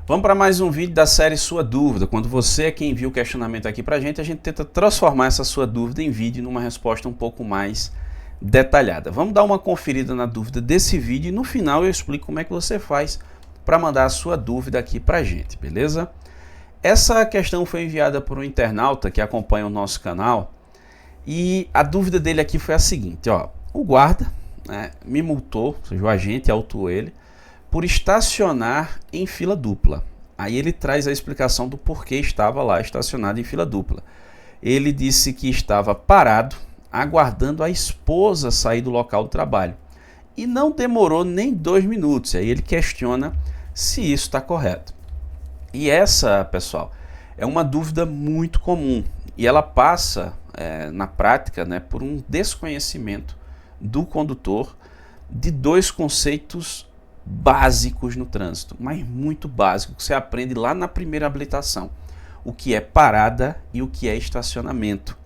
Vamos para mais um vídeo da série Sua Dúvida. Quando você é quem envia o questionamento aqui para a gente tenta transformar essa sua dúvida em vídeo numa resposta um pouco mais detalhada. Vamos dar uma conferida na dúvida desse vídeo e no final eu explico como é que você faz para mandar a sua dúvida aqui para a gente, beleza? Essa questão foi enviada por um internauta que acompanha o nosso canal e a dúvida dele aqui foi a seguinte, ó, o guarda, né, me multou, ou seja, o agente autuou ele, por estacionar em fila dupla. Aí ele traz a explicação do porquê estava lá estacionado em fila dupla. Ele disse que estava parado, aguardando a esposa sair do local do trabalho. E não demorou nem 2 minutos. Aí ele questiona se isso está correto. E essa, pessoal, é uma dúvida muito comum. E ela passa, na prática, né, por um desconhecimento do condutor de 2 conceitos básicos no trânsito, mas muito básico, que você aprende lá na primeira habilitação, o que é parada e o que é estacionamento.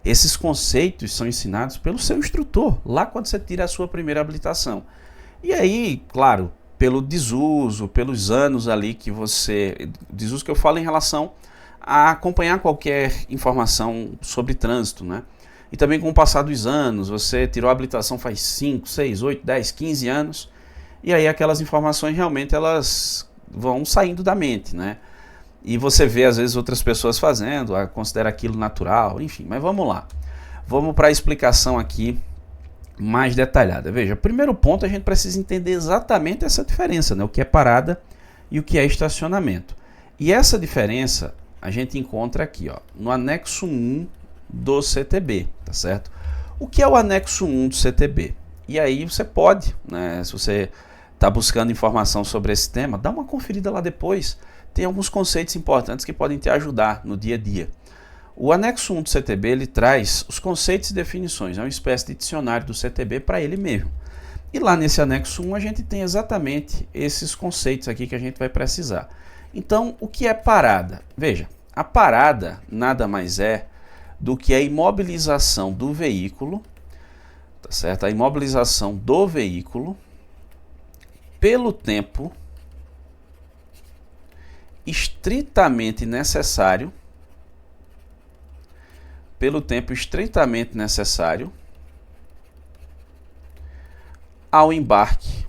Esses conceitos são ensinados pelo seu instrutor, lá quando você tira a sua primeira habilitação. E aí, claro, pelo desuso, pelos anos ali que você... Desuso que eu falo em relação a acompanhar qualquer informação sobre trânsito, né? E também com o passar dos anos, você tirou a habilitação faz 5, 6, 8, 10, 15 anos, e aí aquelas informações realmente elas vão saindo da mente, né? E você vê às vezes outras pessoas fazendo, considera aquilo natural, enfim, mas vamos lá. Vamos para a explicação aqui mais detalhada. Veja, primeiro ponto, a gente precisa entender exatamente essa diferença, né? O que é parada e o que é estacionamento. E essa diferença a gente encontra aqui, ó, no anexo 1 do CTB, tá certo? O que é o anexo 1 do CTB? E aí você pode, né, se você está buscando informação sobre esse tema, dá uma conferida lá depois. Tem alguns conceitos importantes que podem te ajudar no dia a dia. O anexo 1 do CTB, ele traz os conceitos e definições, é uma espécie de dicionário do CTB para ele mesmo. E lá nesse anexo 1 a gente tem exatamente esses conceitos aqui que a gente vai precisar. Então, o que é parada? Veja, a parada nada mais é do que a imobilização do veículo, tá certo? A imobilização do veículo pelo tempo estritamente necessário, ao embarque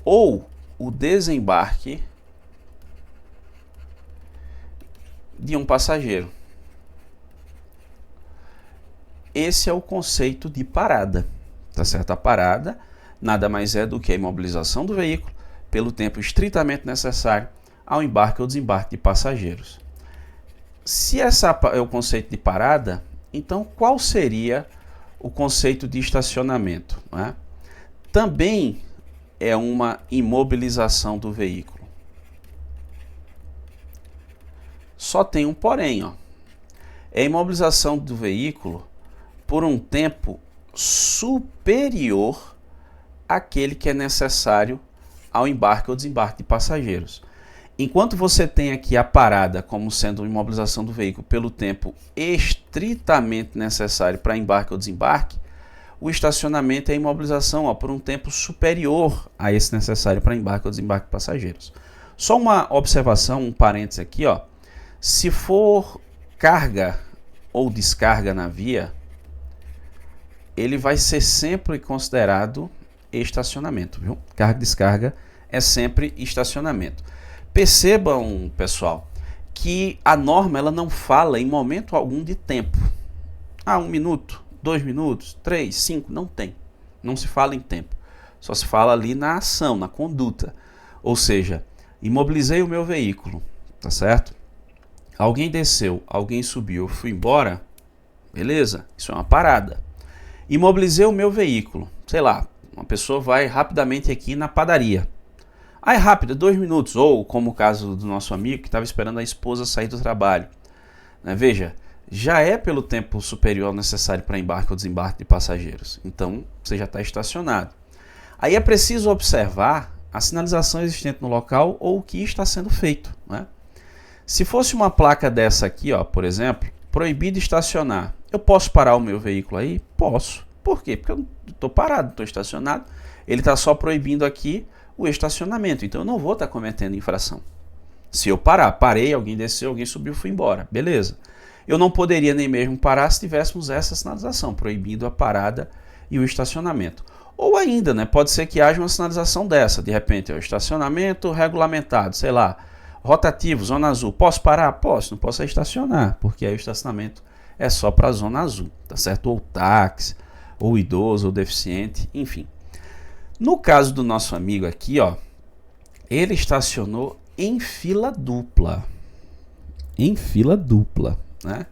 ou o desembarque de um passageiro. Esse é o conceito de parada, tá certo? A parada nada mais é do que a imobilização do veículo pelo tempo estritamente necessário ao embarque ou desembarque de passageiros. Se esse é o conceito de parada, então qual seria o conceito de estacionamento, né? Também é uma imobilização do veículo. Só tem um porém, ó. É a imobilização do veículo por um tempo superior àquele que é necessário ao embarque ou desembarque de passageiros. Enquanto você tem aqui a parada como sendo uma imobilização do veículo pelo tempo estritamente necessário para embarque ou desembarque, o estacionamento é a imobilização por um tempo superior a esse necessário para embarque ou desembarque de passageiros. Só uma observação, um parênteses aqui, ó. Se for carga ou descarga na via, ele vai ser sempre considerado estacionamento, viu? Carga e descarga é sempre estacionamento. Percebam, pessoal, que a norma ela não fala em momento algum de tempo. 1 minuto, 2 minutos, 3, 5, não tem. Não se fala em tempo. Só se fala ali na ação, na conduta. Ou seja, imobilizei o meu veículo, tá certo? Alguém desceu, alguém subiu, eu fui embora, beleza? Isso é uma parada. Imobilizei o meu veículo, sei lá, uma pessoa vai rapidamente aqui na padaria. É rápido, 2 minutos, ou como o caso do nosso amigo que estava esperando a esposa sair do trabalho. Né? Veja, já é pelo tempo superior ao necessário para embarque ou desembarque de passageiros. Então, você já está estacionado. Aí é preciso observar a sinalização existente no local ou o que está sendo feito, né? Se fosse uma placa dessa aqui, ó, por exemplo, proibido estacionar, eu posso parar o meu veículo aí? Posso. Por quê? Porque eu estou parado, estou estacionado. Ele está só proibindo aqui o estacionamento. Então eu não vou estar cometendo infração. Se eu parar, parei, alguém desceu, alguém subiu, fui embora, beleza. Eu não poderia nem mesmo parar se tivéssemos essa sinalização, proibido a parada e o estacionamento. Ou ainda, né, pode ser que haja uma sinalização dessa, de repente, o estacionamento regulamentado, sei lá, rotativo, zona azul. Posso parar? Posso, não posso estacionar, porque aí o estacionamento é só para a zona azul, tá certo? Ou táxi, ou idoso, ou deficiente, enfim. No caso do nosso amigo aqui, ó, ele estacionou em fila dupla. Em fila dupla, né?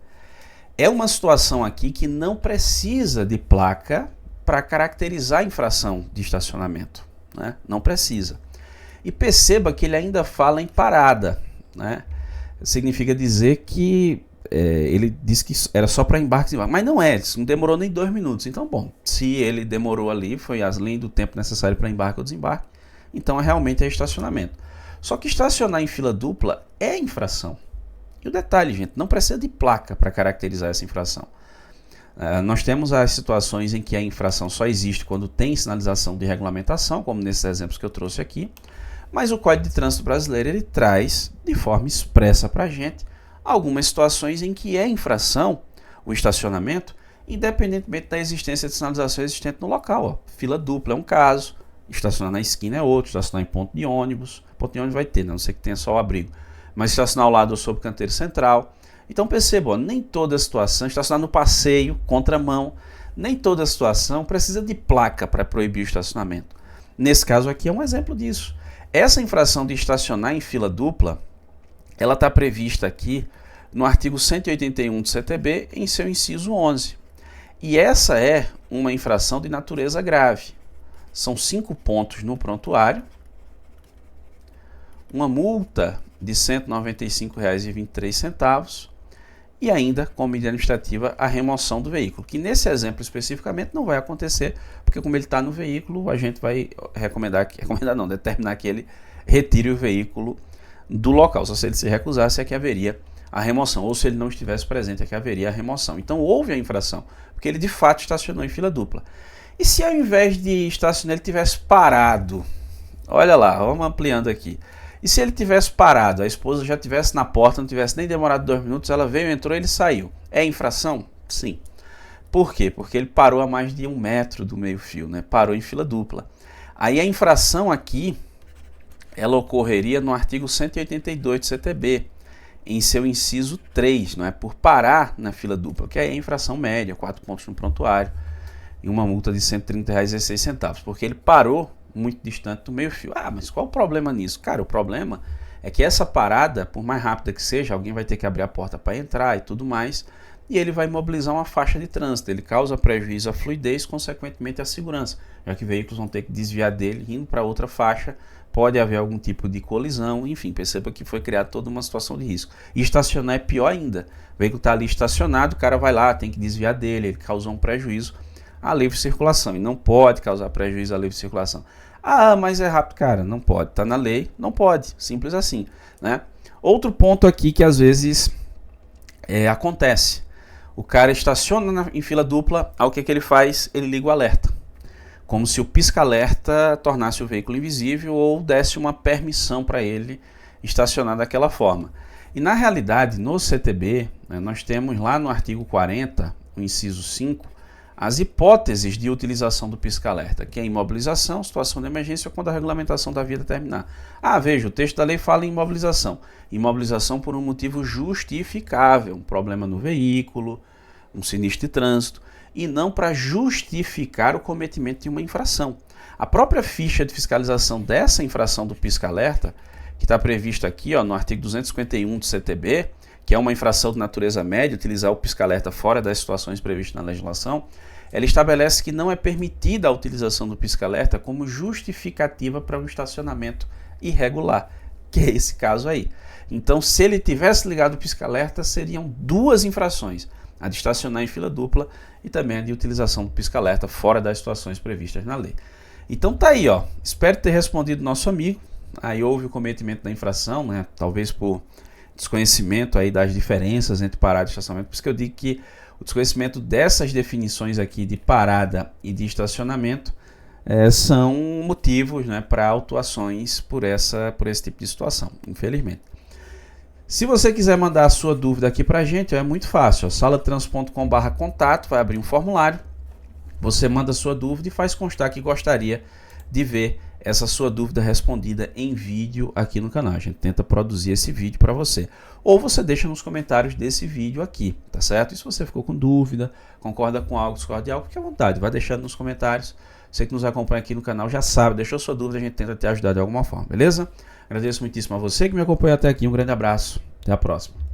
É uma situação aqui que não precisa de placa para caracterizar a infração de estacionamento, né? Não precisa. E perceba que ele ainda fala em parada, né? Significa dizer que ele disse que era só para embarque, mas não é, não demorou nem 2 minutos. Então, bom, se ele demorou ali, foi além do tempo necessário para embarque ou desembarque, então realmente é estacionamento. Só que estacionar em fila dupla é infração. E o detalhe, gente, não precisa de placa para caracterizar essa infração. Nós temos as situações em que a infração só existe quando tem sinalização de regulamentação, como nesses exemplos que eu trouxe aqui, mas o Código de Trânsito Brasileiro ele traz de forma expressa para a gente algumas situações em que é infração o estacionamento, independentemente da existência de sinalização existente no local. Ó. Fila dupla é um caso, estacionar na esquina é outro, estacionar em ponto de ônibus vai ter, né? A não ser que tenha só o abrigo, mas estacionar ao lado ou sob o canteiro central. Então perceba, ó, nem toda situação, estacionar no passeio, contramão, nem toda situação precisa de placa para proibir o estacionamento. Nesse caso aqui é um exemplo disso. Essa infração de estacionar em fila dupla, ela está prevista aqui no artigo 181 do CTB, em seu inciso 11. E essa é uma infração de natureza grave. São 5 pontos no prontuário, uma multa de R$ 195,23 e ainda, como medida administrativa, a remoção do veículo, que nesse exemplo especificamente não vai acontecer, porque como ele está no veículo, a gente vai determinar que ele retire o veículo do local. Só se ele se recusasse é que haveria a remoção, ou se ele não estivesse presente é que haveria a remoção. Então houve a infração, porque ele de fato estacionou em fila dupla. E se ao invés de estacionar ele tivesse parado? Olha lá, vamos ampliando aqui. E se ele tivesse parado, a esposa já estivesse na porta, não tivesse nem demorado 2 minutos, ela veio, entrou, ele saiu. É infração? Sim. Por quê? Porque ele parou a mais de 1 metro do meio-fio, né? Parou em fila dupla. Aí a infração aqui, ela ocorreria no artigo 182 do CTB, em seu inciso 3, não é? Por parar na fila dupla, que aí é a infração média, 4 pontos no prontuário, e uma multa de R$ 130,16, porque ele parou muito distante do meio-fio. Ah, mas qual o problema nisso? Cara, o problema é que essa parada, por mais rápida que seja, alguém vai ter que abrir a porta para entrar e tudo mais, e ele vai mobilizar uma faixa de trânsito. Ele causa prejuízo à fluidez, consequentemente à segurança, já que veículos vão ter que desviar dele, indo para outra faixa, pode haver algum tipo de colisão, enfim, perceba que foi criada toda uma situação de risco. E estacionar é pior ainda. O veículo está ali estacionado, o cara vai lá, tem que desviar dele, ele causou um prejuízo à livre circulação, e não pode causar prejuízo à livre circulação. Ah, mas é rápido, cara, não pode, está na lei, não pode, simples assim, né? Outro ponto aqui que às vezes acontece, o cara estaciona em fila dupla, aí o que ele faz? Ele liga o alerta, como se o pisca-alerta tornasse o veículo invisível ou desse uma permissão para ele estacionar daquela forma. E na realidade, no CTB, né, nós temos lá no artigo 40, o inciso 5, as hipóteses de utilização do pisca-alerta, que é imobilização, situação de emergência ou quando a regulamentação da via terminar. Ah, veja, o texto da lei fala em imobilização. Imobilização por um motivo justificável, um problema no veículo, um sinistro de trânsito, e não para justificar o cometimento de uma infração. A própria ficha de fiscalização dessa infração do pisca-alerta, que está prevista aqui no artigo 251 do CTB, que é uma infração de natureza média, utilizar o pisca-alerta fora das situações previstas na legislação, ela estabelece que não é permitida a utilização do pisca-alerta como justificativa para um estacionamento irregular, que é esse caso aí. Então, se ele tivesse ligado o pisca-alerta, seriam 2 infrações, a de estacionar em fila dupla e também a de utilização do pisca-alerta fora das situações previstas na lei. Então tá aí, ó. Espero ter respondido nosso amigo. Aí houve o cometimento da infração, né? Talvez por desconhecimento aí das diferenças entre parada e estacionamento. Por isso que eu digo que o desconhecimento dessas definições aqui de parada e de estacionamento são motivos, né, para autuações por esse tipo de situação, infelizmente. Se você quiser mandar a sua dúvida aqui para a gente, é muito fácil. salatrans.com/contato, vai abrir um formulário, você manda a sua dúvida e faz constar que gostaria de ver essa sua dúvida respondida em vídeo aqui no canal. A gente tenta produzir esse vídeo para você. Ou você deixa nos comentários desse vídeo aqui, tá certo? E se você ficou com dúvida, concorda com algo, discorda de algo, fique à vontade, vai deixando nos comentários. Você que nos acompanha aqui no canal já sabe, deixou sua dúvida, a gente tenta te ajudar de alguma forma, beleza? Agradeço muitíssimo a você que me acompanhou até aqui, um grande abraço, até a próxima.